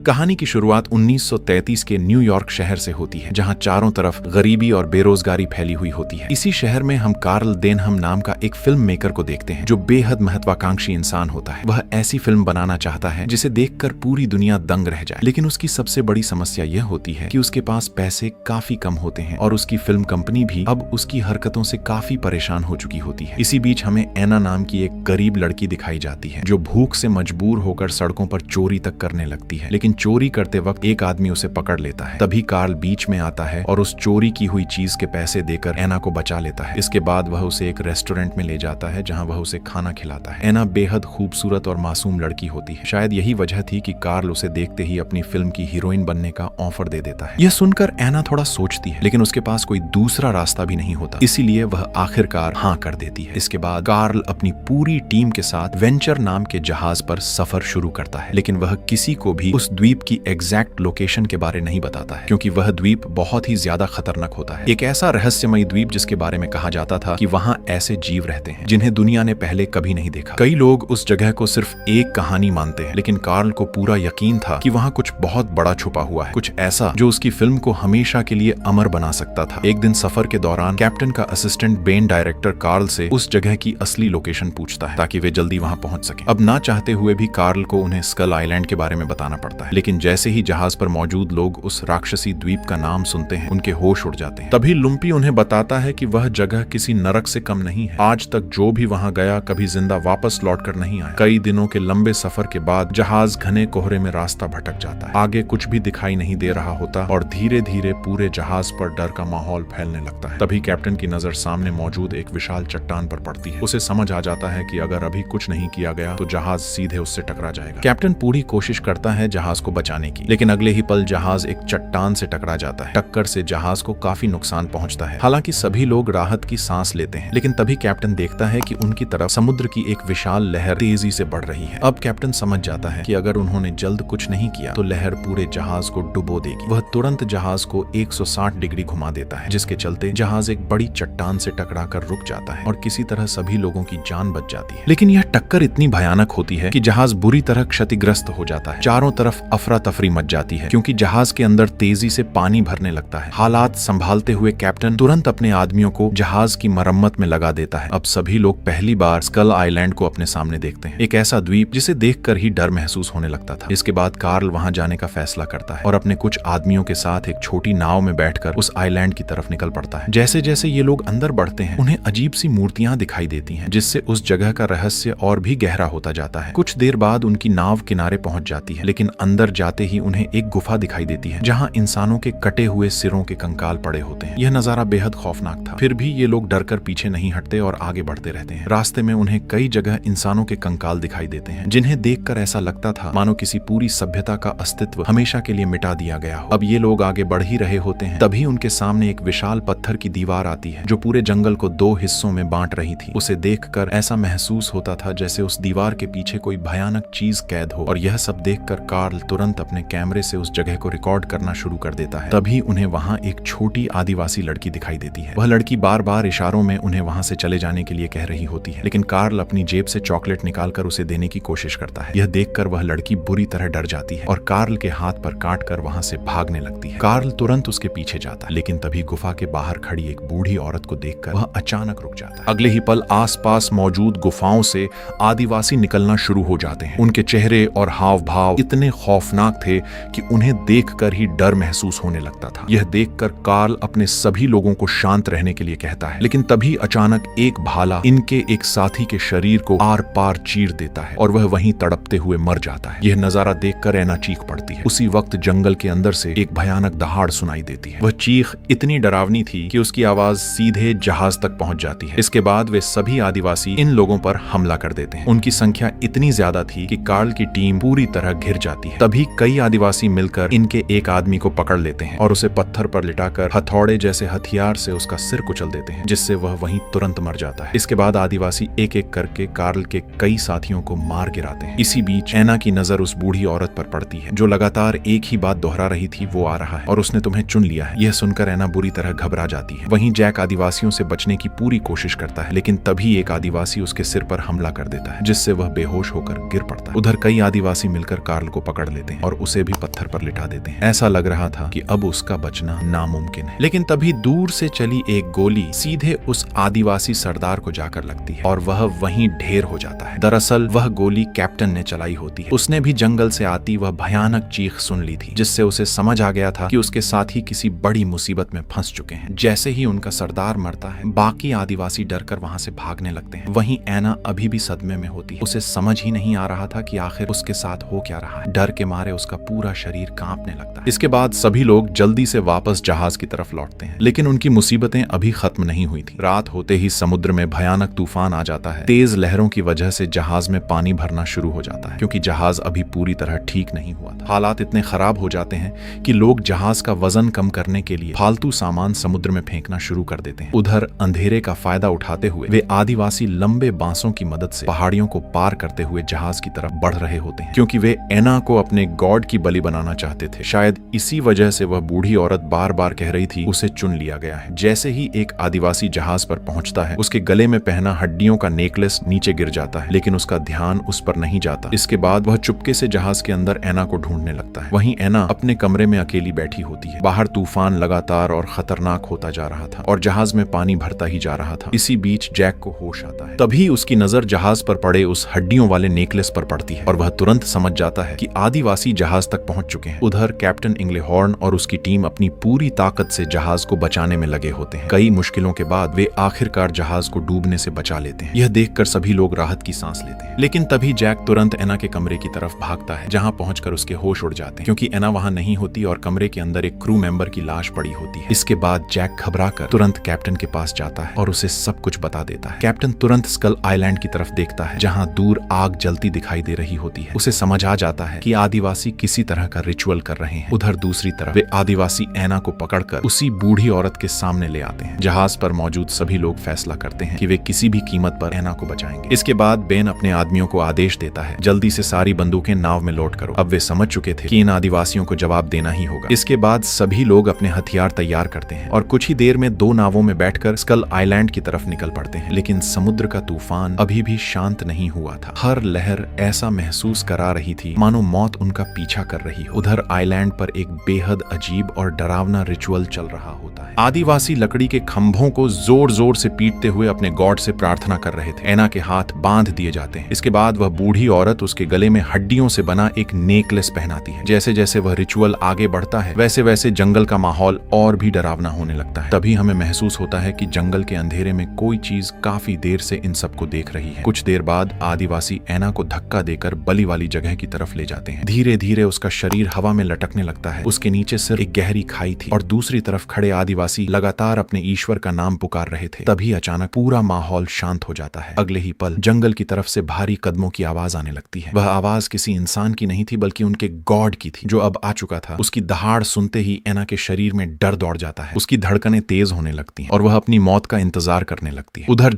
कहानी की शुरुआत 1933 के न्यूयॉर्क शहर से होती है, जहां चारों तरफ गरीबी और बेरोजगारी फैली हुई होती है। इसी शहर में हम कार्ल देनहम नाम का एक फिल्म मेकर को देखते हैं, जो बेहद महत्वाकांक्षी इंसान होता है। वह ऐसी फिल्म बनाना चाहता है जिसे देखकर पूरी दुनिया दंग रह जाए, लेकिन उसकी सबसे बड़ी समस्या यह होती है कि उसके पास पैसे काफी कम होते हैं और उसकी फिल्म कंपनी भी अब उसकी हरकतों से काफी परेशान हो चुकी होती है। इसी बीच हमें एना नाम की एक गरीब लड़की दिखाई जाती है, जो भूख से मजबूर होकर सड़कों पर चोरी तक करने लगती है। लेकिन चोरी करते वक्त एक आदमी उसे पकड़ लेता है। तभी कार्ल बीच में आता है और उस चोरी की हुई चीज के पैसे देकर एना को बचा लेता है। इसके बाद वह उसे एक रेस्टोरेंट में ले जाता है, जहां वह उसे खाना खिलाता है। एना बेहद खूबसूरत और मासूम लड़की होती है। शायद यही वजह थी कि कार्ल उसे देखते ही अपनी फिल्म की हीरोइन बनने का ऑफर दे देता है। यह सुनकर एना थोड़ा सोचती है, लेकिन उसके पास कोई दूसरा रास्ता भी नहीं होता, इसीलिए वह आखिरकार हाँ कर देती है। इसके बाद कार्ल अपनी पूरी टीम के साथ वेंचर नाम के जहाज पर सफर शुरू करता है, लेकिन वह किसी को भी उस द्वीप की एग्जैक्ट लोकेशन के बारे नहीं बताता है, क्योंकि वह द्वीप बहुत ही ज्यादा खतरनाक होता है। एक ऐसा रहस्यमयी द्वीप जिसके बारे में कहा जाता था कि वहां ऐसे जीव रहते हैं जिन्हें दुनिया ने पहले कभी नहीं देखा। कई लोग उस जगह को सिर्फ एक कहानी मानते हैं, लेकिन कार्ल को पूरा यकीन था कि वहां कुछ बहुत बड़ा छुपा हुआ है, कुछ ऐसा जो उसकी फिल्म को हमेशा के लिए अमर बना सकता था। एक दिन सफर के दौरान कैप्टन का असिस्टेंट बेन डायरेक्टर कार्ल से उस जगह की असली लोकेशन पूछता है, ताकि वे जल्दी वहां पहुंच सके। अब ना चाहते हुए भी कार्ल को उन्हें स्कल आइलैंड के बारे में बताना पड़ता है, लेकिन जैसे ही जहाज पर मौजूद लोग उस राक्षसी द्वीप का नाम सुनते हैं, उनके होश उड़ जाते हैं। तभी लुम्पी उन्हें बताता है कि वह जगह किसी नरक से कम नहीं है। आज तक जो भी वहां गया कभी जिंदा वापस लौटकर नहीं आया। कई दिनों के लंबे सफर के बाद जहाज घने कोहरे में रास्ता भटक जाता है। आगे कुछ भी दिखाई नहीं दे रहा होता और धीरे धीरे पूरे जहाज पर डर का माहौल फैलने लगता है। तभी कैप्टन की नजर सामने मौजूद एक विशाल चट्टान पर पड़ती है। उसे समझ आ जाता है कि अगर अभी कुछ नहीं किया गया तो जहाज सीधे उससे टकरा जाएगा। कैप्टन पूरी कोशिश करता है जहाज को बचाने की, लेकिन अगले ही पल जहाज एक चट्टान से टकरा जाता है। टक्कर से जहाज को काफी नुकसान पहुंचता है। हालांकि सभी लोग राहत की सांस लेते हैं, लेकिन तभी कैप्टन देखता है कि उनकी तरफ समुद्र की एक विशाल लहर तेजी से बढ़ रही है। अब कैप्टन समझ जाता है कि अगर उन्होंने जल्द कुछ नहीं किया तो लहर पूरे जहाज को डुबो देगी। वह तुरंत जहाज को 160 डिग्री घुमा देता है, जिसके चलते जहाज एक बड़ी चट्टान से टकराकर रुक जाता है और किसी तरह सभी लोगों की जान बच जाती है। लेकिन यह टक्कर इतनी भयानक होती है कि जहाज बुरी तरह क्षतिग्रस्त हो जाता है। चारों तरफ अफरा तफरी मच जाती है, क्योंकि जहाज के अंदर तेजी से पानी भरने लगता है। हालात संभालते हुए कैप्टन तुरंत अपने आदमियों को जहाज की मरम्मत में लगा देता है। अब सभी लोग पहली बार स्कल आइलैंड को अपने सामने देखते हैं, एक ऐसा द्वीप जिसे देखकर ही डर महसूस होने लगता था। इसके बाद कार्ल वहां जाने का फैसला करता है और अपने कुछ आदमियों के साथ एक छोटी नाव में बैठकर उस आइलैंड की तरफ निकल पड़ता है। जैसे जैसे ये लोग अंदर बढ़ते हैं, उन्हें अजीब सी मूर्तियां दिखाई देती हैं, जिससे उस जगह का रहस्य और भी गहरा होता जाता है। कुछ देर बाद उनकी नाव किनारे पहुंच जाती है, लेकिन अंदर जाते ही उन्हें एक गुफा दिखाई देती है, जहां इंसानों के कटे हुए सिरों के कंकाल पड़े होते हैं। यह नजारा बेहद खौफनाक था। फिर भी ये लोग डरकर पीछे नहीं हटते और आगे बढ़ते रहते हैं। रास्ते में उन्हें कई जगह इंसानों के कंकाल दिखाई देते हैं, जिन्हें देखकर ऐसा लगता था मानो किसी पूरी सभ्यता का अस्तित्व हमेशा के लिए मिटा दिया गया हो। अब ये लोग आगे बढ़ ही रहे होते हैं, तभी उनके सामने एक विशाल पत्थर की दीवार आती है, जो पूरे जंगल को 2 हिस्सों में बांट रही थी। उसे देखकर ऐसा महसूस होता था जैसे उस दीवार के पीछे कोई भयानक चीज कैद हो। और यह सब देखकर कार्ल तुरंत अपने कैमरे से उस जगह को रिकॉर्ड करना शुरू कर देता है। तभी उन्हें वहां एक छोटी आदिवासी लड़की दिखाई देती है। वह लड़की बार बार इशारों में उन्हें वहां से चले जाने के लिए कह रही होती है, लेकिन कार्ल अपनी जेब से चॉकलेट निकालकर उसे देने की कोशिश करता है। यह देखकर वह लड़की बुरी तरह डर जाती है और कार्ल के हाथ पर काटकर वहां से भागने लगती है। कार्ल तुरंत उसके पीछे जाता है, लेकिन तभी गुफा के बाहर खड़ी एक बूढ़ी औरत को देखकर वह अचानक रुक जाता है। अगले ही पल आसपास मौजूद गुफाओं से आदिवासी निकलना शुरू हो जाते हैं। उनके चेहरे और हाव भाव इतने खौफनाक थे कि उन्हें देखकर ही डर महसूस होने लगता था। यह देखकर कार्ल अपने सभी लोगों को शांत रहने के लिए कहता है, लेकिन तभी अचानक एक भाला इनके एक साथी के शरीर को आर पार चीर देता है और वह वहीं तड़पते हुए मर जाता है। यह नजारा देखकर एना चीख पड़ती है। उसी वक्त जंगल के अंदर से एक भयानक दहाड़ सुनाई देती है। वह चीख इतनी डरावनी थी कि उसकी आवाज सीधे जहाज तक पहुंच जाती है। इसके बाद वे सभी आदिवासी इन लोगों पर हमला कर देते हैं। उनकी संख्या इतनी ज्यादा थी कि कार्ल की टीम पूरी तरह घिर जाती है। तभी कई आदिवासी मिलकर इनके एक आदमी को पकड़ लेते हैं और उसे पत्थर पर लिटाकर हथौड़े जैसे हथियार से उसका सिर कुचल देते हैं, जिससे वह वहीं तुरंत मर जाता है। इसके बाद आदिवासी एक एक करके कार्ल के कई साथियों को मार गिराते हैं। इसी बीच एना की नजर उस बूढ़ी औरत पर पड़ती है, जो लगातार एक ही बात दोहरा रही थी, वो आ रहा है और उसने तुम्हें चुन लिया है। यह सुनकर एना बुरी तरह घबरा जाती है। वहीं जैक आदिवासियों से बचने की पूरी कोशिश करता है, लेकिन तभी एक आदिवासी उसके सिर पर हमला कर देता है, जिससे वह बेहोश होकर गिर पड़ता है। उधर कई आदिवासी मिलकर कार्ल को पकड़ पकड़ लेते हैं और उसे भी पत्थर पर लिटा देते हैं। ऐसा लग रहा था कि अब उसका बचना नामुमकिन है। लेकिन तभी दूर से चली एक गोली सीधे उस आदिवासी सरदार को जाकर लगती है और वह वहीं ढेर हो जाता है। दरअसल वह गोली कैप्टन ने चलाई होती है। उसने भी जंगल से आती वह भयानक चीख सुन ली थी, जिससे उसे समझ आ गया था कि उसके साथी किसी बड़ी मुसीबत में फंस चुके हैं। जैसे ही उनका सरदार मरता है, बाकी आदिवासी डरकर वहां से भागने लगते हैं। वहीं ऐना अभी भी सदमे में होती है। उसे समझ ही नहीं आ रहा था कि आखिर उसके साथ हो क्या रहा है। डर के मारे उसका पूरा शरीर कांपने लगता है। इसके बाद सभी लोग जल्दी से वापस जहाज की तरफ लौटते हैं, लेकिन उनकी मुसीबतें अभी खत्म नहीं हुई थी। रात होते ही समुद्र में भयानक तूफान आ जाता है। तेज लहरों की वजह से जहाज में पानी भरना शुरू हो जाता है, क्योंकि जहाज अभी पूरी तरह ठीक नहीं हुआ था। हालात इतने खराब हो जाते हैं कि लोग जहाज का वजन कम करने के लिए फालतू सामान समुद्र में फेंकना शुरू कर देते हैं। उधर अंधेरे का फायदा उठाते हुए वे आदिवासी लंबे बांसों की मदद से पहाड़ियों को पार करते हुए जहाज की तरफ बढ़ रहे होते हैं, क्योंकि वे ऐना को अपने गॉड की बलि बनाना चाहते थे। शायद इसी वजह से वह बूढ़ी औरत बार बार कह रही थी उसे चुन लिया गया है। जैसे ही एक आदिवासी जहाज पर पहुंचता है, उसके गले में पहना हड्डियों का नेकलेस नीचे गिर जाता है, लेकिन उसका ध्यान उस पर नहीं जाता। इसके बाद वह चुपके से जहाज के अंदर ऐना को ढूंढने लगता है। वहीं ऐना अपने कमरे में अकेली बैठी होती है। बाहर तूफान लगातार और खतरनाक होता जा रहा था और जहाज में पानी भरता ही जा रहा था। इसी बीच जैक को होश आता है। तभी उसकी नजर जहाज पर पड़े उस हड्डियों वाले नेकलेस पर पड़ती है और वह तुरंत समझ जाता है कि आदिवासी जहाज तक पहुंच चुके हैं। उधर कैप्टन इंग्लेहॉर्न और उसकी टीम अपनी पूरी ताकत से जहाज को बचाने में लगे होते हैं। कई मुश्किलों के बाद वे आखिरकार जहाज को डूबने से बचा लेते हैं। यह देखकर सभी लोग राहत की सांस लेते हैं। लेकिन तभी जैक तुरंत ऐना के कमरे की तरफ भागता है, जहां पहुंचकर उसके होश उड़ जाते हैं, क्योंकि ऐना वहां नहीं होती और कमरे के अंदर एक क्रू मेंबर की लाश पड़ी होती है। इसके बाद जैक घबराकर तुरंत कैप्टन के पास जाता है और उसे सब कुछ बता देता है। कैप्टन तुरंत स्कल आइलैंड की तरफ देखता है, जहां दूर आग जलती दिखाई दे रही होती है। उसे समझ आ जाता है कि आदिवासी किसी तरह का रिचुअल कर रहे हैं। उधर दूसरी तरफ वे आदिवासी ऐना को पकड़कर उसी बूढ़ी औरत के सामने ले आते हैं। जहाज पर मौजूद सभी लोग फैसला करते हैं कि वे किसी भी कीमत पर ऐना को बचाएंगे। इसके बाद बेन अपने आदमियों को आदेश देता है, जल्दी से सारी बंदूकें नाव में लोड करो। अब वे समझ चुके थे कि इन आदिवासियों को जवाब देना ही होगा। इसके बाद सभी लोग अपने हथियार तैयार करते हैं और कुछ ही देर में दो नावों में बैठकर स्कल आइलैंड की तरफ निकल पड़ते हैं। लेकिन समुद्र का तूफान अभी भी शांत नहीं हुआ था। हर लहर ऐसा महसूस करा रही थी मानो मौत उनका पीछा कर रही हो। उधर आइलैंड पर एक बेहद अजीब और डरावना रिचुअल चल रहा होता है। आदिवासी लकड़ी के खंभों को जोर जोर से पीटते हुए अपने गॉड से प्रार्थना कर रहे थे। ऐना के हाथ बांध दिए जाते हैं। इसके बाद वह बूढ़ी औरत उसके गले में हड्डियों से बना एक नेकलेस पहनाती है। जैसे जैसे वह रिचुअल आगे बढ़ता है, वैसे वैसे जंगल का माहौल और भी डरावना होने लगता है। तभी हमें महसूस होता है कि जंगल के अंधेरे में कोई चीज काफी देर से इन सबको देख रही है। कुछ देर बाद आदिवासी ऐना को धक्का देकर बलि वाली जगह की तरफ ले जाते हैं। धीरे धीरे उसका शरीर हवा में लटकने लगता है। उसके नीचे सिर्फ एक गहरी खाई थी और दूसरी तरफ खड़े आदिवासी लगातार अपने ईश्वर का नाम पुकार रहे थे। तभी अचानक पूरा माहौल शांत हो जाता है। अगले ही पल जंगल की तरफ से भारी कदमों की आवाज आने लगती है। वह आवाज किसी इंसान की नहीं थी, बल्कि उनके गॉड की थी, जो अब आ चुका था। उसकी दहाड़ सुनते ही ऐना के शरीर में डर दौड़ जाता है। उसकी धड़कनें तेज होने लगती हैं और वह अपनी मौत का इंतजार करने लगती है। उधर